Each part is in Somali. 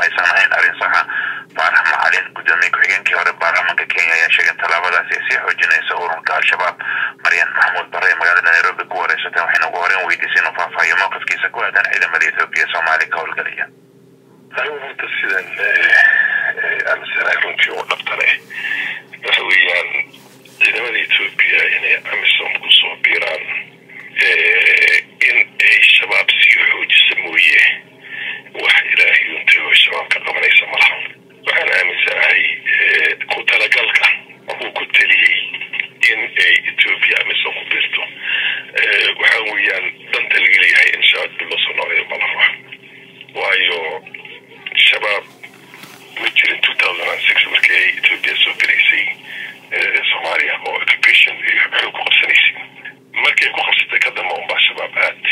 aysan ahayn arrin saxa. Faarax Macalin gudoomiye ku-xigeenkii hore baarlamaanka Kenya ayaa sheegay in tallaabadaasi ay sii xoojinayso ururka Al-Shabaab. Maryan Maxamuud Barre magaalada Nairobi ku wareysatay waxayna ugu horreyn weydiisay inuu faahfaahiyo mowqifkiisa ku aadan ciidamada Itoobiya Soomaaliya ka howlgalaya. horta sidan amisana runtii oo dhabtane waxa weeyaan ciidamada Itoobiya inay amisom ku soo biiraan in ay shabaab sii xoojisa mooye wax ilaahay untii shabaab ka qabanaysa malaha. waxaan aaminsanahay ku talagalka uu ku taliyey in ay Itoobiya amisom ku biirto waxa weeyaan danta laga leeyahay in shabaab loo soo noqdo malaha. waayo shabaab ma jirin 2006 markay Itoobiya soo galaysay Soomaaliya oo occupation iyo xoog ku qabsanaysay. markay ku qabsatay ka damba unbaa shabaab aad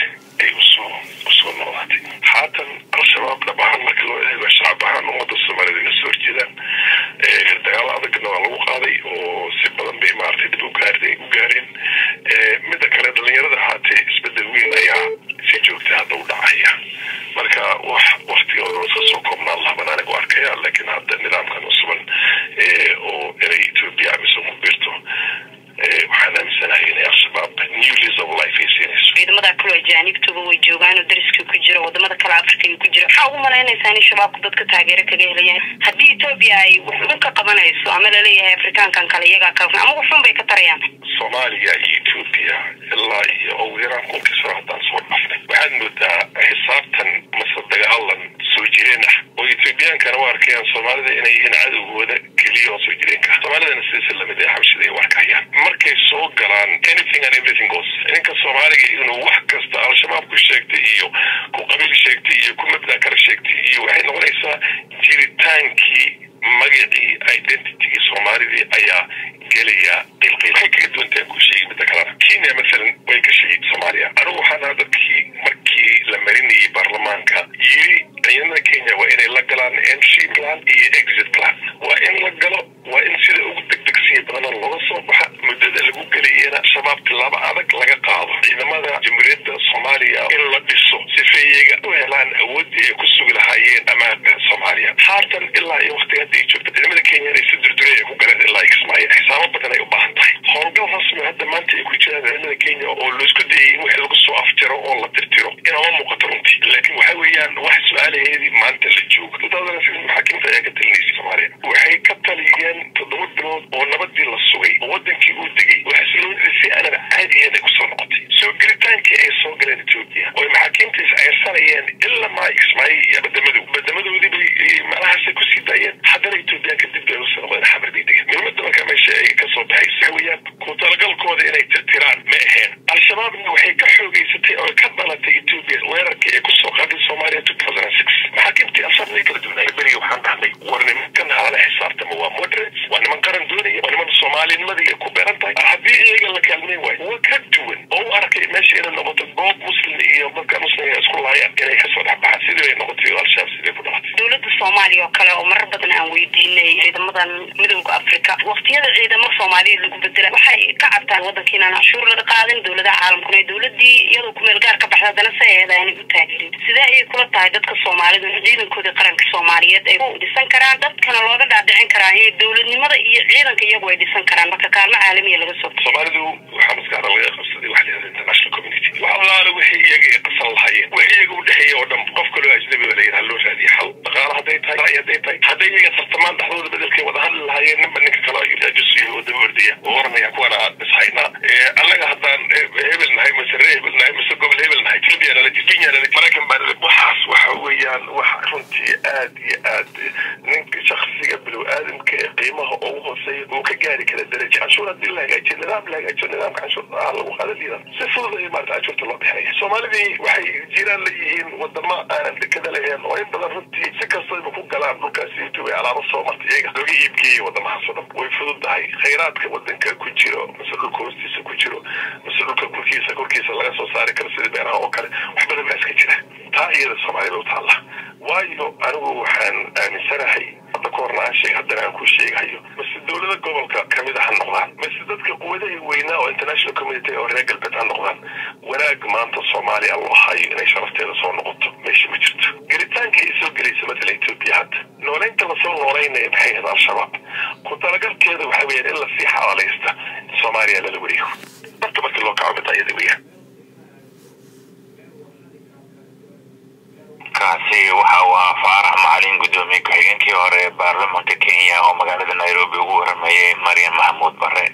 ay usoo noolaatay. haatan al-shabaab dhabahan marka loo eego shacab ahaan ummadda Soomaalida ka soo horjeedaan dagaal adagna waa lagu qaaday oo si badan bay maartay dib u gaareen. midda kale dhalinyarada haatee isbedel weyn ayaa si joogta hadda u dhacaya. marka wax waqtigooda iska soo koobnaan laha baan anigu arkaya. laakiin hadda nidaamkan cusuban oo inay Itoobiya amisom ku biirto waxaan aaminsanahay inay al-shabaab new lease of life ay siinayso. ciidamada kale ajaanibtuba way joogaan oo dariska ku jira wadamada kale Afrika ku jira. waxaa ugu malaynaysaa in shabaabku dadka taageero kaga helayaan haddii Itoobiya ay wax ka qabanayso ama la leeyahay Afrikaankan kale iyaga ka ama waxun bay ka tarayaan. Soomaaliya iyo Itoobiya ilaa iyo ugu yaraan kunkii sano haddaan soo dhaafnay waxaad moodaa xisaabtan mase dagaalan soo jireen ah oo Itoobiyankana waa arkayaan Soomaalida inay yihiin cadowgooda keliya oo soo jireenka. Soomaalidana sidii lamid ah xabshida ay arkayaan markay soo galaan anything and everything goes. ninka Soomaaliga inuu wax kasta al-shabaab ku sheegtay iyo ku qabiil sheegtay iyo ku mabda kala sheegtay iyo waxay noqonaysaa jiritaankii magacii identity Soomaalida ayaa gelaya qilqil ka duwantaan ku sheegay mid kale. Kenya مثلا way ka sheegay Soomaaliya anigu waxaan dadkii markii la marinayay baarlamaanka yiri ciidamada Kenya waa inay la galaan entry plan iyo exit plan. waa in la galo waa in sida ugu degdegsiin badan looga soo baxa muddada lagu galayna shabaab tilaabo adag laga qaado. ciidamada jamhuuriyadda Soomaaliya in la dhiso si feeyaga u helaan awood ay ku sugi lahaayeen amaanka Soomaaliya. haatan ilaa iyo waqtiga ay joogto ciidamada Kenya ay si durduray ku galeen ilaa Kismaayo xisaabo badan ay u baahan tahay. howlgal rasmi hadda maanta ay ku jiraan ciidamada Kenya oo loo isku dayay in wax lagu soo afjaro oo la tirtiro inama muuqato runtii. laakiin waxa weeyaan wax su'aalaheedii maanta la joogo 2006 maxaakiimta ayaa ka talinaysa Soomaaliya waxay ka taliyeen 7 bilood oo nabadii la sugay oo wadankii uu degay waxa si loo dhisay aanan caadi ahayn ku soo noqotay. soo gelitaankii ay soo galeen Itoobiya oo maxaakiimta aysanayeen ilaa ma Kismaayo iyo badamadoodii malahaas ku sii daayeen. haddana Itoobiya ka dib u soo noqdeen xamar bay degeen. midnimada marka meesha ay ka soo baxay weeyaan ku talagalkooda inay tirtiraan ma ahayn. al-shabaabna waxay ka xoogaysatay oo ka dhalatay Itoobiya weerarkii ay ku soo qaaday Soomaaliya 2006. maxaakiimtii asarnay kala duwanay bari waxaan dhahnay warnimankan hala xisaabtama waa moderates waa niman qaran doonaya waa niman Soomaalinimadii ku beeran tahay. haddii iyaga la kaalmeyn waayo waa ka duwan oo u arkay meesha inay noqoto goob muslim iyo dadka muslimka isku laayaan inay ka soo dhexbaxaan sidii ay noqotay al-shabaab sidii ku dhalatay. dowladda Soomaaliya oo kale oo marar badan aan weydiinay ciidamadan midowga Afrika waqtiyada ciidamada Soomaaliya lagu bedela waxay ka cabtaan wadankiina cashuur la qaadin dowladaha caalamkuna dowladii iyadoo ku meel gaar ka baxda dana saayadaan u taageerin. sidee ay kula tahay dadka Soomaalida ciidankooda qaranka Soomaaliyeed ay u dhisan karaan dadkana looga dhaadhicin karaa in dowladnimada iyo ciidanka iyagu ay dhisan karaan marka kaalmo caalami laga soo Soomaalidu waxa maskaxda laga qabsaday wax la yiraahdo international community. waxa wixii iyaga ay qasal lahaayeen wixii iyaga u dhaxeeyay oo dhan qof kale oo ajnabi ah leeyahay loo raadiyo xal dhaqaalaha haday tahay haday iyaga tartamaan dhaxdooda bedelkay wada hadal lahaayeen ninka kale ay taajisiyo oo dabardiya warnaya kuwana bisayna allaga haddaan hebel nahay masar gobol hebel nahay Itoobiya la Kenya la Mareykan baa waxaas waxa weeyaan wax runtii aad iyo aad ninka shakhsiga bil aadamka qiimaha ugu hooseeya oo ka gaari kara darajo cashuur hadii la hagaajiyo nidaamka cashuur lagu qaadanayo si fudud ay maarta cashuurta loo bixiyo. Soomaalidii waxay jiraan leeyihiin wadamo aan dekada lahayn oo in badan runtii si kasta ay ku galaan dhulkaasi Itoobiya alaabo soo martay iyaga laga iibgeeyo wadamaha soo dhan way fududahay. khayraadka wadanka ku jiro mas'uulka hoostiisa ku jiro mas'uulka korkiisa laga soo saari karo sida beeraha oo kale wax badan baa iska jira. taa iyada Soomaalida u taala waayo anigu waxaan aaminsanahay hadda koornaan sheeg haddana aan ku sheegayo bas dowladda gobolka kamid ah noqdaan bas dadka quwadaha weynaa oo international community oo reer galbeed ah noqdaan wanaag maanta Soomaaliya loo hayo inay sharafteeda soo noqoto meesha ma jirto. gelitaanka ay soo gelaysa مثلا Itoobiya shaqaynaya maxay ahayd al-shabaab ku talagalkeeda waxa weeyaan in la sii xawaalaysta soomaaliya lala wareego marka loo kaco midayada weeyaan kaasi waxa uu Faarax Macalin gudoomiye ku-xigeenkii hore ee baarlamaanka Kenya oo magaalada Nairobi ugu waramayay Mariam Mahmoud Barre.